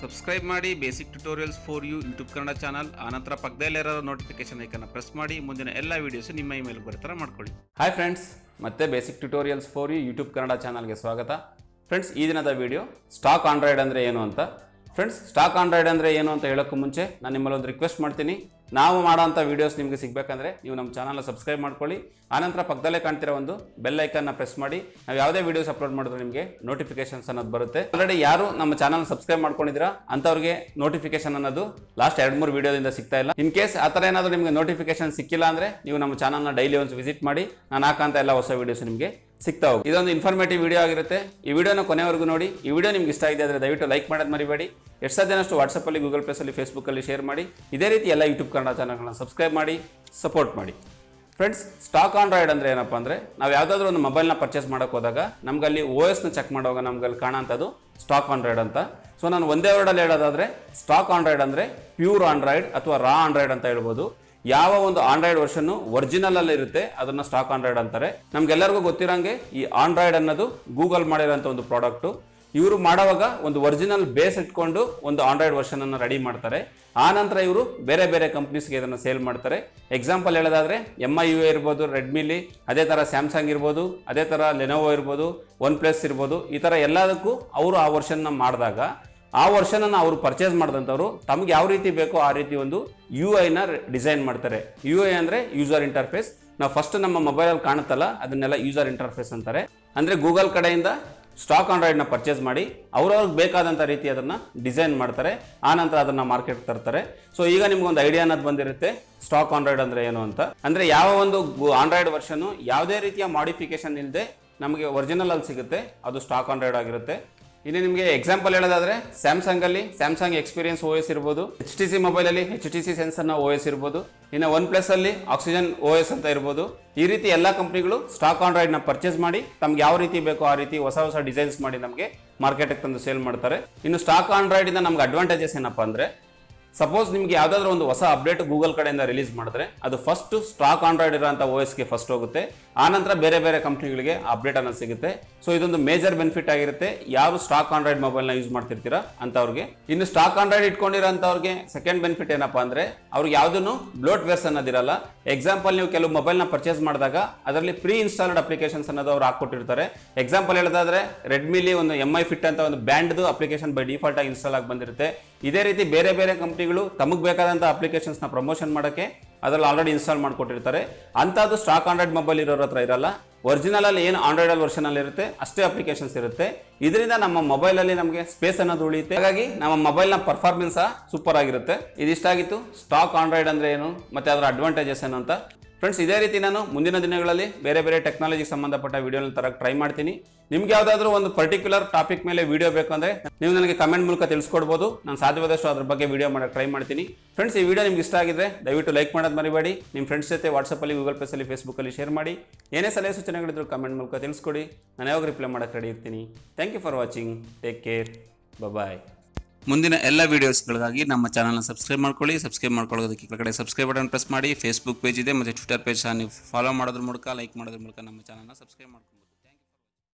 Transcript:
Subscribe ಮಾಡಿ basic tutorials for you YouTube Kannada channel. ಆನಂತರ ಪಕ್ಕದಲ್ಲಿರೋ ನೋಟಿಫಿಕೇಶನ್ ಐಕನ್ನ ಪ್ರೆಸ್ ಮಾಡಿ ಮುಂದಿನ ಎಲ್ಲ ವೀಡಿಯೋಸ್ ನಿಮ್ಮ ಇಮೇಲ್ ಬರ್ತಾರ ಮಾಡ್ಕೊಳ್ಳಿ. ಹಾಯ್ ಫ್ರೆಂಡ್ಸ್, ಮತ್ತೆ basic tutorials for you YouTube Kannada ಚಾನಲ್ಗೆ ಸ್ವಾಗತ. ಫ್ರೆಂಡ್ಸ್, ಈ ದಿನದ ವಿಡಿಯೋ ಸ್ಟಾಕ್ ಆಂಡ್ರಾಯ್ಡ್ ಅಂದರೆ ಏನು ಅಂತ. ಫ್ರೆಂಡ್ಸ್, ಸ್ಟಾಕ್ ಆಂಡ್ರಾಯ್ಡ್ ಅಂದರೆ ಏನು ಅಂತ ಹೇಳೋಕ್ಕೂ ಮುಂಚೆ ನಾನು ನಿಮ್ಮಲ್ಲಿ ಒಂದು ರಿಕ್ವೆಸ್ಟ್ ಮಾಡ್ತೀನಿ. ನಾವು ಮಾಡೋಂಥ ವೀಡಿಯೋಸ್ ನಿಮಗೆ ಸಿಗಬೇಕಂದ್ರೆ ನೀವು ನಮ್ಮ ಚಾನಲ್ನ ಸಬ್ಸ್ಕ್ರೈಬ್ ಮಾಡ್ಕೊಳ್ಳಿ. ಆನಂತರ ಪಕ್ಕದಲ್ಲೇ ಕಾಣ್ತಿರೋ ಒಂದು ಬೆಲ್ ಐಕನ್ನ ಪ್ರೆಸ್ ಮಾಡಿ. ನಾವು ಯಾವುದೇ ವೀಡಿಯೋಸ್ ಅಪ್ಲೋಡ್ ಮಾಡಿದ್ರೆ ನಿಮಗೆ ನೋಟಿಫಿಕೇಶನ್ಸ್ ಅನ್ನೋದು ಬರುತ್ತೆ. ಆಲ್ರೆಡಿ ಯಾರು ನಮ್ಮ ಚಾನಲ್ ಸಬ್ಸ್ಕ್ರೈಬ್ ಮಾಡ್ಕೊಂಡಿದ್ದೀರಾ ಅಂಥವ್ರಿಗೆ ನೋಟಿಫಿಕೇಶನ್ ಅನ್ನೋದು ಲಾಸ್ಟ್ 2-3 ವೀಡಿಯೋದಿಂದ ಸಿಗ್ತಾ ಇಲ್ಲ. ಇನ್ ಕೇಸ್ ಆ ಥರ ಏನಾದರೂ ನಿಮಗೆ ನೋಟಿಫಿಕೇಶನ್ ಸಿಕ್ಕಿಲ್ಲ ಅಂದರೆ ನೀವು ನಮ್ಮ ಚಾನಲ್ನ ಡೈಲಿ ಒಂದು ವಿಸಿಟ್ ಮಾಡಿ. ನಾನು ಹಾಕಂತ ಎಲ್ಲ ಹೊಸ ವೀಡಿಯೋಸ್ ನಿಮಗೆ ಸಿಗ್ತಾ ಹೋಗಿ. ಇದೊಂದು ಇನ್ಫಾರ್ಮೇಟಿವ್ ವಿಡಿಯೋ ಆಗಿರುತ್ತೆ. ಈ ವಿಡಿಯೋನ ಕೊನೆವರೆಗೂ ನೋಡಿ. ಈ ವಿಡಿಯೋ ನಿಮ್ಗೆ ಇಷ್ಟ ಆಗಿದೆ ಆದರೆ ದಯವಿಟ್ಟು ಲೈಕ್ ಮಾಡೋದು ಮರಿಬೇಡಿ. ಎಷ್ಟು ಸಾಧ್ಯನಷ್ಟು ವಾಟ್ಸಪ್ಪಲ್ಲಿ, ಗೂಗಲ್ ಪ್ಲೇಸಲ್ಲಿ, ಫೇಸ್ಬುಕ್ಕಲ್ಲಿ ಶೇರ್ ಮಾಡಿ. ಇದೇ ರೀತಿ ಎಲ್ಲ ಯೂಟ್ಯೂಬ್ ಕನ್ನಡ ಚಾನಲ್ಗಳನ್ನ ಸಬ್ಸ್ಕ್ರೈಬ್ ಮಾಡಿ, ಸಪೋರ್ಟ್ ಮಾಡಿ. ಫ್ರೆಂಡ್ಸ್, ಸ್ಟಾಕ್ ಆಂಡ್ರಾಯ್ಡ್ ಅಂದರೆ ಏನಪ್ಪ ಅಂದರೆ, ನಾವು ಯಾವುದಾದ್ರೂ ಒಂದು ಮೊಬೈಲ್ನ ಪರ್ಚೇಸ್ ಮಾಡೋಕೆ ಹೋದಾಗ ನಮಗಲ್ಲಿ OSನ ಚೆಕ್ ಮಾಡುವಾಗ ನಮಗಲ್ಲಿ ಕಾಣೋಂಥದ್ದು ಸ್ಟಾಕ್ ಆಂಡ್ರಾಯ್ಡ್ ಅಂತ. ಸೊ ನಾನು ಒಂದೇ ವರ್ಡಲ್ಲಿ ಹೇಳೋದಾದರೆ ಸ್ಟಾಕ್ ಆಂಡ್ರಾಯ್ಡ್ ಅಂದರೆ ಪ್ಯೂರ್ ಆಂಡ್ರಾಯ್ಡ್ ಅಥವಾ ರಾ ಆಂಡ್ರಾಯ್ಡ್ ಅಂತ ಹೇಳ್ಬೋದು. ಯಾವ ಒಂದು ಆಂಡ್ರಾಯ್ಡ್ ವರ್ಷನ್ ಒರಿಜಿನಲ್ ಅಲ್ಲಿ ಇರುತ್ತೆ ಅದನ್ನ ಸ್ಟಾಕ್ ಆಂಡ್ರಾಯ್ಡ್ ಅಂತಾರೆ. ನಮ್ಗೆಲ್ಲರಿಗೂ ಗೊತ್ತಿರೋಂಗೆ ಈ ಆಂಡ್ರಾಯ್ಡ್ ಅನ್ನೋದು ಗೂಗಲ್ ಮಾಡಿರೋಂಥ ಒಂದು ಪ್ರಾಡಕ್ಟು. ಇವರು ಮಾಡೋವಾಗ ಒಂದು ಒರಿಜಿನಲ್ ಬೇಸ್ ಇಟ್ಕೊಂಡು ಒಂದು ಆಂಡ್ರಾಯ್ಡ್ ವರ್ಷನ್ ಅನ್ನು ರೆಡಿ ಮಾಡ್ತಾರೆ. ಆ ನಂತರ ಇವರು ಬೇರೆ ಬೇರೆ ಕಂಪ್ನೀಸ್ಗೆ ಇದನ್ನು ಸೇಲ್ ಮಾಡ್ತಾರೆ. ಎಕ್ಸಾಂಪಲ್ ಹೇಳೋದಾದ್ರೆ MIUI ಇರ್ಬೋದು, ರೆಡ್ಮಿಲಿ, ಅದೇ ಥರ ಸ್ಯಾಮ್ಸಂಗ್ ಇರ್ಬೋದು, ಅದೇ ಥರ ಲೆನೋವೋ ಇರ್ಬೋದು, OnePlus ಇರ್ಬೋದು. ಈ ಥರ ಎಲ್ಲದಕ್ಕೂ ಅವರು ಆ ವರ್ಷನ್ನ ಮಾಡಿದಾಗ ಆ ವರ್ಷನನ್ನು ಅವರು ಪರ್ಚೇಸ್ ಮಾಡಿದಂಥವ್ರು ತಮ್ಗೆ ಯಾವ ರೀತಿ ಬೇಕೋ ಆ ರೀತಿ ಒಂದು UI-ನ ಡಿಸೈನ್ ಮಾಡ್ತಾರೆ. UI ಅಂದರೆ ಯೂಸರ್ ಇಂಟರ್ಫೇಸ್. ನಾವು ಫಸ್ಟ್ ನಮ್ಮ ಮೊಬೈಲಲ್ಲಿ ಕಾಣುತ್ತಲ್ಲ ಅದನ್ನೆಲ್ಲ ಯೂಸರ್ ಇಂಟರ್ಫೇಸ್ ಅಂತಾರೆ. ಅಂದರೆ ಗೂಗಲ್ ಕಡೆಯಿಂದ ಸ್ಟಾಕ್ ಆಂಡ್ರಾಯ್ಡ್ನ ಪರ್ಚೇಸ್ ಮಾಡಿ ಅವ್ರವ್ರಿಗೆ ಬೇಕಾದಂಥ ರೀತಿ ಅದನ್ನು ಡಿಸೈನ್ ಮಾಡ್ತಾರೆ. ಆನಂತರ ಅದನ್ನು ಮಾರ್ಕೆಟ್ ತರ್ತಾರೆ. ಸೊ ಈಗ ನಿಮ್ಗೊಂದು ಐಡಿಯಾ ಅನ್ನೋದು ಬಂದಿರುತ್ತೆ ಸ್ಟಾಕ್ ಆಂಡ್ರಾಯ್ಡ್ ಅಂದರೆ ಏನು ಅಂತ. ಅಂದರೆ ಯಾವ ಒಂದು ಆಂಡ್ರಾಯ್ಡ್ ವರ್ಷನು ಯಾವುದೇ ರೀತಿಯ ಮಾಡಿಫಿಕೇಶನ್ ಇಲ್ಲದೆ ನಮಗೆ ಒರಿಜಿನಲ್ ಅಲ್ಲಿ ಸಿಗುತ್ತೆ ಅದು ಸ್ಟಾಕ್ ಆಂಡ್ರಾಯ್ಡ್ ಆಗಿರುತ್ತೆ. ಇನ್ನು ನಿಮಗೆ ಎಕ್ಸಾಂಪಲ್ ಹೇಳೋದಾದ್ರೆ ಸ್ಯಾಮ್ಸಂಗಲ್ಲಿ ಸ್ಯಾಮ್ಸಂಗ್ ಎಕ್ಸ್ಪೀರಿಯನ್ಸ್ OS ಇರ್ಬೋದು, HTC ಮೊಬೈಲಲ್ಲಿ HTC ಸೆನ್ಸರ್ನ OS ಇರ್ಬೋದು, ಇನ್ನು OnePlus ಅಲ್ಲಿ ಆಕ್ಸಿಜನ್ OS ಅಂತ ಇರ್ಬೋದು. ಈ ರೀತಿ ಎಲ್ಲ ಕಂಪ್ನಿಗಳು ಸ್ಟಾಕ್ ಆಂಡ್ರಾಯ್ಡ್ನ ಪರ್ಚೇಸ್ ಮಾಡಿ ತಮ್ಗೆ ಯಾವ ರೀತಿ ಬೇಕೋ ಆ ರೀತಿ ಹೊಸ ಹೊಸ ಡಿಸೈನ್ಸ್ ಮಾಡಿ ನಮಗೆ ಮಾರ್ಕೆಟಿಗೆ ತಂದು ಸೇಲ್ ಮಾಡ್ತಾರೆ. ಇನ್ನು ಸ್ಟಾಕ್ ಆಂಡ್ರಾಯ್ಡಿಂದ ನಮ್ಗೆ ಅಡ್ವಾಂಟೇಜಸ್ ಏನಪ್ಪ ಅಂದರೆ, ಸಪೋಸ್ ನಿಮ್ಗೆ ಯಾವುದಾದ್ರೂ ಒಂದು ಹೊಸ ಅಪ್ಡೇಟ್ ಗೂಗಲ್ ಕಡೆಯಿಂದ ರಿಲೀಸ್ ಮಾಡಿದ್ರೆ ಅದು ಫಸ್ಟ್ ಸ್ಟಾಕ್ ಆಂಡ್ರಾಯ್ಡ್ ಇರೋಂಥ OSಗೆ ಫಸ್ಟ್ ಹೋಗುತ್ತೆ. ಆನಂತರ ಬೇರೆ ಬೇರೆ ಕಂಪ್ನಿಗಳಿಗೆ ಅಪ್ಡೇಟ್ ಅನ್ನೋದು ಸಿಗುತ್ತೆ. ಸೊ ಇದೊಂದು ಮೇಜರ್ ಬೆನಿಫಿಟ್ ಆಗಿರುತ್ತೆ ಯಾರು ಸ್ಟಾಕ್ ಆಂಡ್ರಾಯ್ಡ್ ಮೊಬೈಲ್ನ ಯೂಸ್ ಮಾಡ್ತಿರ್ತೀರಾ ಅಂಥವ್ರಿಗೆ. ಇನ್ನು ಸ್ಟಾಕ್ ಆಂಡ್ರಾಯ್ಡ್ ಇಟ್ಕೊಂಡಿರೋಂಥವ್ರಿಗೆ ಸೆಕೆಂಡ್ ಬೆನಿಫಿಟ್ ಏನಪ್ಪ ಅಂದರೆ, ಅವ್ರಿಗೆ ಯಾವುದೂ ಬ್ಲೋಟ್ವೇರ್ಸ್ ಅನ್ನೋದಿರಲ್ಲ. ಎಕ್ಸಾಂಪಲ್ ನೀವು ಕೆಲವು ಮೊಬೈಲ್ನ ಪರ್ಚೇಸ್ ಮಾಡಿದಾಗ ಅದರಲ್ಲಿ ಪ್ರೀ ಇನ್ಸ್ಟಾಲ್ಡ್ ಅಪ್ಲಿಕೇಶನ್ಸ್ ಅನ್ನೋದು ಅವ್ರು ಹಾಕ್ಕೊಟ್ಟಿರ್ತಾರೆ. ಎಕ್ಸಾಂಪಲ್ ಹೇಳೋದಾದ್ರೆ ರೆಡ್ಮಿಲಿ ಒಂದು MI ಫಿಟ್ ಅಂತ ಒಂದು ಬ್ಯಾಂಡ್ದು ಅಪ್ಲಿಕೇಶನ್ ಬೈ ಡಿಫಾಲ್ಟ್ ಆಗಿ ಇನ್ಸ್ಟಾಲ್ ಆಗಿ ಬಂದಿರುತ್ತೆ. ಇದೇ ರೀತಿ ಬೇರೆ ಬೇರೆ ಕಂಪ್ನಿಗಳು ತಮಗೆ ಬೇಕಾದಂಥ ಅಪ್ಲಿಕೇಶನ್ಸ್ನ ಪ್ರಮೋಷನ್ ಮಾಡೋಕ್ಕೆ ಅದರಲ್ಲಿ ಆಲ್ರೆಡಿ ಇನ್ಸ್ಟಾಲ್ ಮಾಡಿಕೊಟ್ಟಿರ್ತಾರೆ. ಅಂಥದ್ದು ಸ್ಟಾಕ್ ಆಂಡ್ರಾಯ್ಡ್ ಮೊಬೈಲ್ ಇರೋರ ಹತ್ರ ಇರಲ್ಲ. ಒರಿಜಿನಲ್ ಅಲ್ಲಿ ಏನು ಆಂಡ್ರಾಯ್ಡ್ ವರ್ಷನ್ ಅಲ್ಲಿ ಇರುತ್ತೆ ಅಷ್ಟೇ ಅಪ್ಲಿಕೇಶನ್ಸ್ ಇರುತ್ತೆ. ಇದರಿಂದ ನಮ್ಮ ಮೊಬೈಲಲ್ಲಿ ನಮಗೆ ಸ್ಪೇಸ್ ಅನ್ನೋದು ಉಳಿಯುತ್ತೆ. ಹಾಗಾಗಿ ನಮ್ಮ ಮೊಬೈಲ್ನ ಪರ್ಫಾರ್ಮೆನ್ಸ್ ಸೂಪರ್ ಆಗಿರುತ್ತೆ. ಇದಿಷ್ಟಾಗಿತ್ತು ಸ್ಟಾಕ್ ಆಂಡ್ರಾಯ್ಡ್ ಅಂದರೆ ಏನು ಮತ್ತು ಅದರ ಅಡ್ವಾಂಟೇಜಸ್ ಏನು ಅಂತ. ಫ್ರೆಂಡ್ಸ್, ಇದೇ ರೀತಿ ನಾನು ಮುಂದಿನ ದಿನಗಳಲ್ಲಿ ಬೇರೆ ಬೇರೆ ಟೆಕ್ನಾಲಜಿಗೆ ಸಂಬಂಧಪಟ್ಟ ವಿಡಿಯೋನ ತರಕ್ಕೆ ಟ್ರೈ ಮಾಡ್ತೀನಿ. ನಿಮ್ಗೆ ಯಾವುದಾದ್ರೂ ಒಂದು ಪರ್ಟಿಕ್ಯುಲರ್ ಟಾಪಿಕ್ ಮೇಲೆ ವಿಡಿಯೋ ಬೇಕು ಅಂದರೆ ನೀವು ನನಗೆ ಕಮೆಂಟ್ ಮೂಲಕ ತಿಳಿಸ್ಕೊಡ್ಬೋದು. ನಾನು ಸಾಧ್ಯವಾದಷ್ಟು ಅದ್ರ ಬಗ್ಗೆ ವಿಡಿಯೋ ಮಾಡೋಕ್ಕೆ ಟ್ರೈ ಮಾಡ್ತೀನಿ. ಫ್ರೆಂಡ್ಸ್, ಈ ವಿಡಿಯೋ ನಿಮ್ಗೆ ಇಷ್ಟ ಆಗಿದ್ರೆ ದಯವಿಟ್ಟು ಲೈಕ್ ಮಾಡೋದು ಮರಿಬೇಡಿ. ನಿಮ್ಮ ಫ್ರೆಂಡ್ಸ್ ಜೊತೆ ವಾಟ್ಸಪ್ಪಲ್ಲಿ, ಗೂಗಲ್ ಪ್ಲೇಸಲ್ಲಿ, ಫೇಸ್ಬುಕ್ಕಲ್ಲಿ ಶೇರ್ ಮಾಡಿ. ಏನೇ ಸಲಹೆ ಸೂಚನೆಗಳಿದ್ರು ಕಮೆಂಟ್ ಮೂಲಕ ತಿಳಿಸ್ಕೊಡಿ. ನಾನು ಯಾವಾಗ ರಿಪ್ಲೈ ಮಾಡೋಕ್ಕೆ ರೆಡಿ ಇರ್ತೀನಿ. Thank you for watching. Take care. Bye. ಮುಂದಿನ ಎಲ್ಲ ವೀಡಿಯೋಸ್ಗಳಿಗಾಗಿ ನಮ್ಮ ಚಾನಲ್ನ ಸಬ್ಸ್ಕ್ರೈಬ್ ಮಾಡ್ಕೊಳ್ಳಿ. ಸಬ್ಸ್ಕ್ರೈಬ್ ಮಾಡ್ಕೊಳ್ಳೋದಕ್ಕೆ ಕೆಳಗಡೆ ಸಬ್ಸ್ಕ್ರೈಬ್ ಬಟನ್ ಪ್ರೆಸ್ ಮಾಡಿ. ಫೇಸ್ಬುಕ್ ಪೇಜ್ ಇದೆ ಮತ್ತು ಟ್ವಿಟರ್ ಪೇಜ್ ಸಹ ನೀವು ಫಾಲೋ ಮಾಡೋದ್ರ ಮೂಲಕ, ಲೈಕ್ ಮಾಡೋದ್ರ ಮೂಲಕ ನಮ್ಮ ಚಾನಲ್ನ ಸಬ್ಸ್ಕ್ರೈಬ್ ಮಾಡ್ಕೊಳ್ಳಿ.